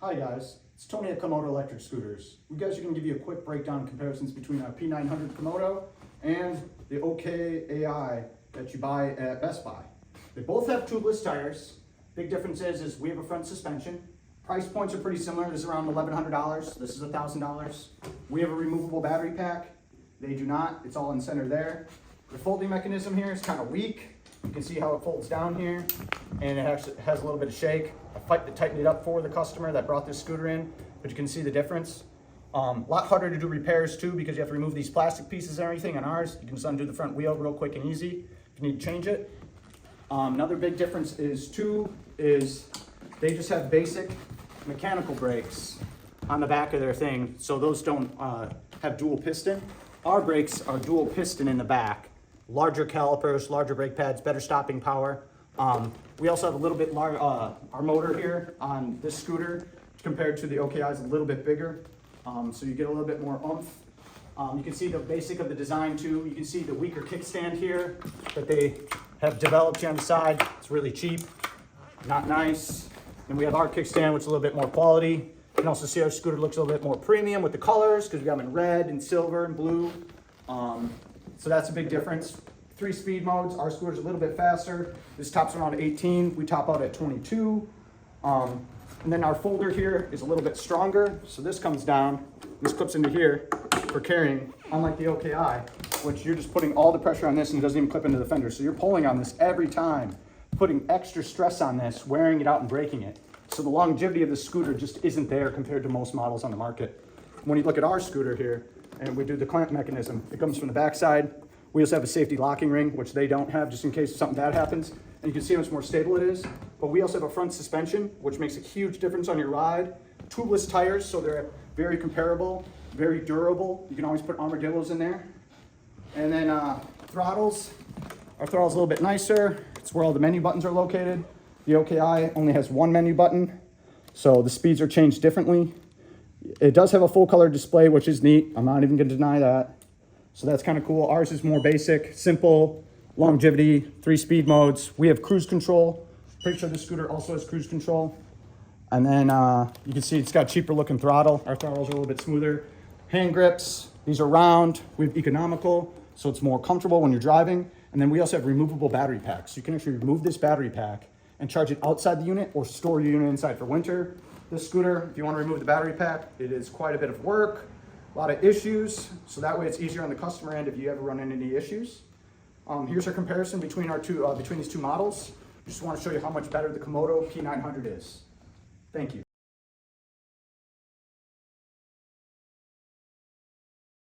Hi guys, it's Tony at KOMOTO Electric Scooters. We guys are going to give you a quick breakdown and comparisons between our P900 KOMOTO and the Okai AI that you buy at Best Buy. They both have tubeless tires. Big difference is we have a front suspension. Price points are pretty similar. This is around $1,100. This is $1,000. We have a removable battery pack. They do not. It's all in center there. The folding mechanism here is kind of weak. You can see how it folds down here, and it actually has a little bit of shake. I tightened it up for the customer that brought this scooter in, but you can see the difference. A lot harder to do repairs too, because you have to remove these plastic pieces and everything. On ours, you can just undo the front wheel real quick and easy if you need to change it. Another big difference is they just have basic mechanical brakes on the back of their thing, so those don't have dual piston. Our brakes are dual piston in the back. Larger calipers, larger brake pads, better stopping power. We also have a little bit larger, our motor here on this scooter compared to the OKI is a little bit bigger. So you get a little bit more oomph. You can see the basic of the design too. You can see the weaker kickstand here that they have developed here on the side. It's really cheap, not nice. And we have our kickstand, which is a little bit more quality. You can also see our scooter looks a little bit more premium with the colors because we have them in red and silver and blue. So that's a big difference. 3 speed modes. Our scooter's a little bit faster. This tops around 18. We top out at 22. And then our folder here is a little bit stronger. So this comes down. This clips into here for carrying, unlike the OKI, which you're just putting all the pressure on this and it doesn't even clip into the fender. So you're pulling on this every time, putting extra stress on this, wearing it out and breaking it. So the longevity of the scooter just isn't there compared to most models on the market. When you look at our scooter here, and we do the clamp mechanism, it comes from the backside. We also have a safety locking ring, which they don't have, just in case something bad happens. And you can see how much more stable it is. But we also have a front suspension, which makes a huge difference on your ride. Tubeless tires, so they're very comparable, very durable. You can always put armadillos in there. And then throttles. Our throttle's a little bit nicer. It's where all the menu buttons are located. The OKI only has one menu button, so the speeds are changed differently. It does have a full color display, which is neat. I'm not even going to deny that. So that's kind of cool. Ours is more basic, simple, longevity, 3 speed modes. We have cruise control. Pretty sure this scooter also has cruise control. And then you can see it's got cheaper looking throttle. Our throttles are a little bit smoother. Hand grips, these are round. We have economical, so it's more comfortable when you're driving. And then we also have removable battery packs. You can actually remove this battery pack and charge it outside the unit or store your unit inside for winter. This scooter, if you want to remove the battery pack, it is quite a bit of work, a lot of issues, so that way it's easier on the customer end if you ever run into any issues. Here's our comparison between these two models. Just want to show you how much better the KOMOTO P900 is. Thank you.